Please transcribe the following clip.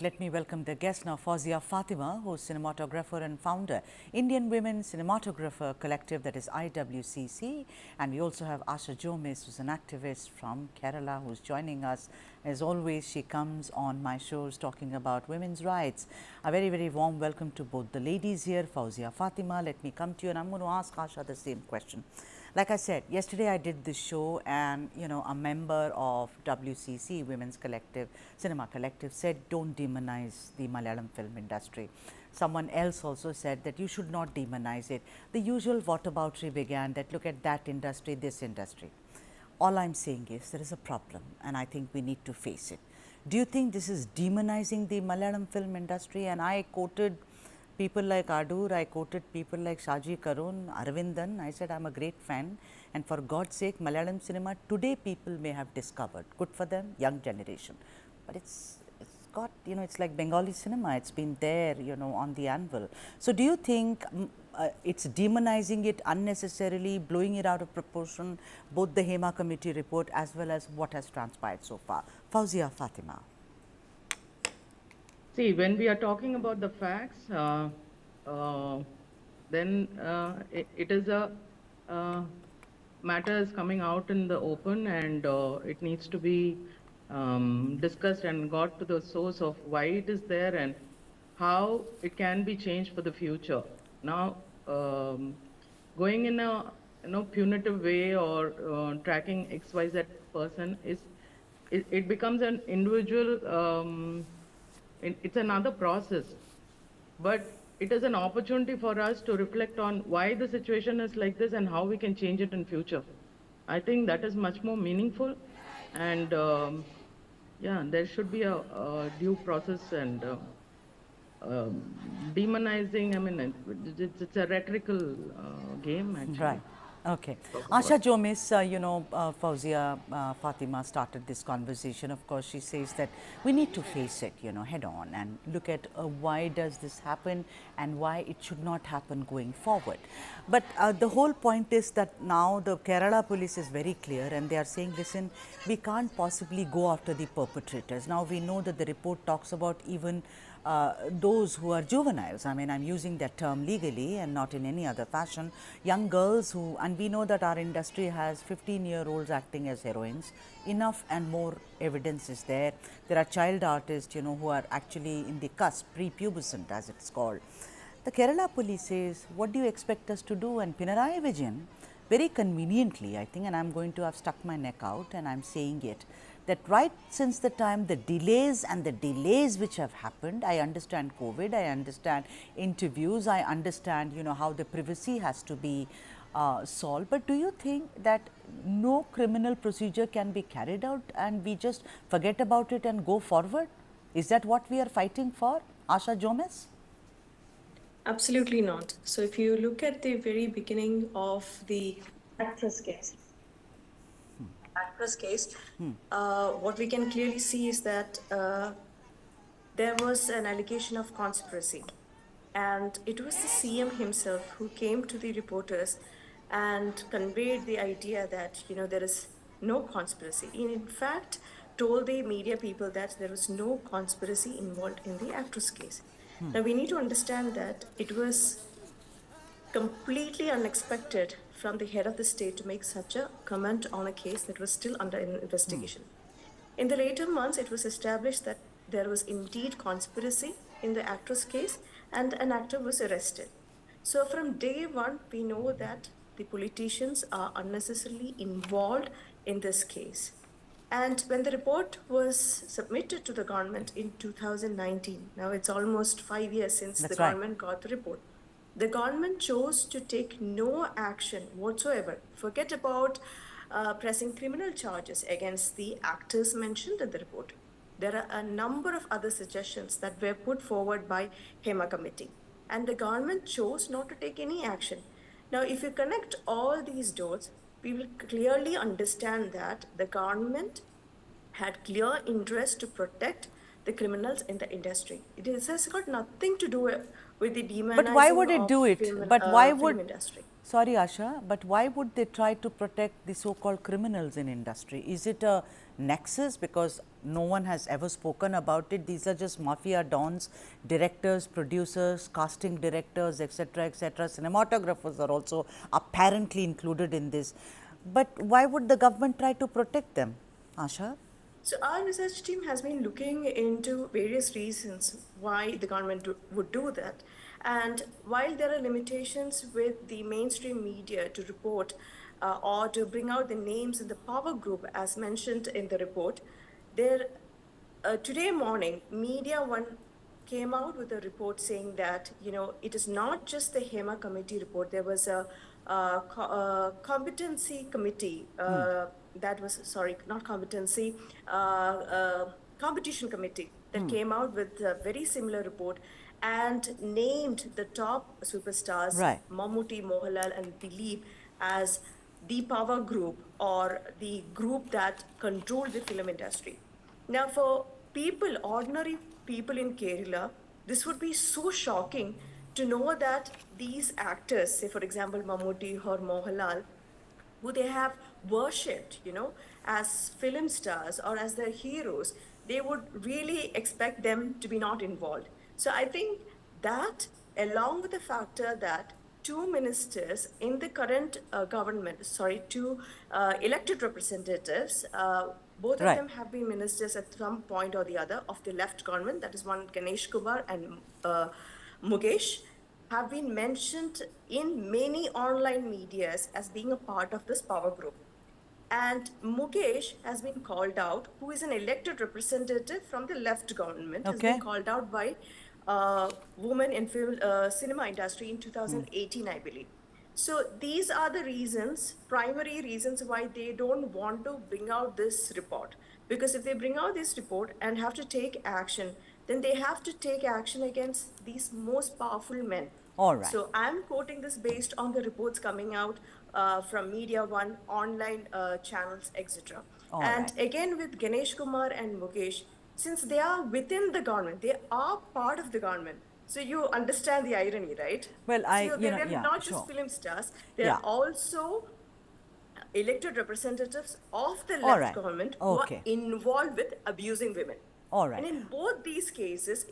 Let me welcome the guest now, Fawzia Fatima, who's cinematographer and founder, Indian Women Cinematographer Collective, that is IWCC. And we also have Asha Jomis, who's an activist from Kerala, who's joining us. As always, she comes on my shows talking about women's rights. A very, very warm welcome to both the ladies here. Fawzia Fatima, let me come to you, and I'm going to ask Asha the same question. Like I said, yesterday I did this show, and a member of WCC, Women's Collective, Cinema Collective, said don't demonize the Malayalam film industry. Someone else also said that you should not demonize it. The usual whataboutery began that look at that industry, this industry. All I'm saying is there is a problem, and I think we need to face it. Do you think this is demonizing the Malayalam film industry? And I quoted people like Adur, I quoted people like Shaji Karun, Arvindan. I said I'm a great fan, and for God's sake, Malayalam cinema today people may have discovered. Good for them, young generation. But it's got, it's like Bengali cinema. It's been there, on the anvil. So do you think it's demonizing it unnecessarily, blowing it out of proportion, both the Hema Committee report as well as what has transpired so far? Fawzia Fatima. See, when we are talking about the facts, then it is a matter is coming out in the open, and it needs to be discussed and got to the source of why it is there and how it can be changed for the future. Now, going in a punitive way or tracking XYZ person it becomes an individual. It's another process, but it is an opportunity for us to reflect on why the situation is like this and how we can change it in future. I think that is much more meaningful, and yeah, there should be a due process and demonizing. I mean, it's a rhetorical game actually. Right. Okay. Asha Jomis, Fawzia Fatima started this conversation. Of course, she says that we need to face it, head on and look at why does this happen and why it should not happen going forward. But the whole point is that now the Kerala police is very clear, and they are saying, listen, we can't possibly go after the perpetrators. Now, we know that the report talks about even those who are juveniles. I mean, I'm using that term legally and not in any other fashion. Young girls who, and we know that our industry has 15-year-olds acting as heroines. Enough and more evidence is there. There are child artists, who are actually in the cusp, prepubescent as it's called. The Kerala police says, what do you expect us to do? And Pinarayi Vijayan, very conveniently, I think, and I'm going to have stuck my neck out and I'm saying it, that right since the time the delays which have happened, I understand COVID, I understand interviews, I understand, how the privacy has to be solved. But do you think that no criminal procedure can be carried out and we just forget about it and go forward? Is that what we are fighting for, Asha Jomis? Absolutely not. So if you look at the very beginning of the actress case, what we can clearly see is that there was an allegation of conspiracy, and it was the CM himself who came to the reporters and conveyed the idea that there is no conspiracy. In fact, told the media people that there was no conspiracy involved in the actress case. Now we need to understand that it was completely unexpected from the head of the state to make such a comment on a case that was still under investigation. In the later months, it was established that there was indeed conspiracy in the actress case and an actor was arrested. So from day one, we know that the politicians are unnecessarily involved in this case. And when the report was submitted to the government in 2019, now it's almost 5 years since the government got the report, the government chose to take no action whatsoever. Forget about pressing criminal charges against the actors mentioned in the report. There are a number of other suggestions that were put forward by Hema Committee, and the government chose not to take any action. Now, if you connect all these dots, we will clearly understand that the government had clear interest to protect the criminals in the industry. It has got nothing to do with the demonizing But why would it do it? film industry. Sorry Asha, but why would they try to protect the so-called criminals in industry? Is it a nexus because no one has ever spoken about it? These are just mafia dons, directors, producers, casting directors, etc., etc. Cinematographers are also apparently included in this. But why would the government try to protect them, Asha? So our research team has been looking into various reasons why the government would do that. And while there are limitations with the mainstream media to report or to bring out the names in the power group as mentioned in the report, today morning, Media One came out with a report saying that, it is not just the Hema Committee report. There was a competency committee that was, sorry, not competency, competition committee that came out with a very similar report and named the top superstars, Right. Mammootty, Mohanlal and Dilip as the power group or the group that controlled the film industry. Now, for people, ordinary people in Kerala, this would be so shocking to know that these actors, say for example, Mammootty or Mohanlal, who they have worshipped, as film stars or as their heroes, they would really expect them to be not involved. So I think that, along with the factor that two ministers in the current government, two elected representatives, both of Right. them have been ministers at some point or the other of the left government, that is one Ganesh Kumar and Mukesh, have been mentioned in many online medias as being a part of this power group. And Mukesh has been called out, who is an elected representative from the left government, has Okay. been called out by women in film cinema industry in 2018, I believe. So these are the reasons, primary reasons why they don't want to bring out this report. Because if they bring out this report and have to take action, then they have to take action against these most powerful men. All right. So I'm quoting this based on the reports coming out from Media One, online channels, etc. All And right. again with Ganesh Kumar and Mukesh, since they are within the government, they are part of the government. So you understand the irony, right? Well, So they're not sure. just film stars, they're Yeah. also elected representatives of the All left right. government who Okay. are involved with abusing women. All right. And in both these cases,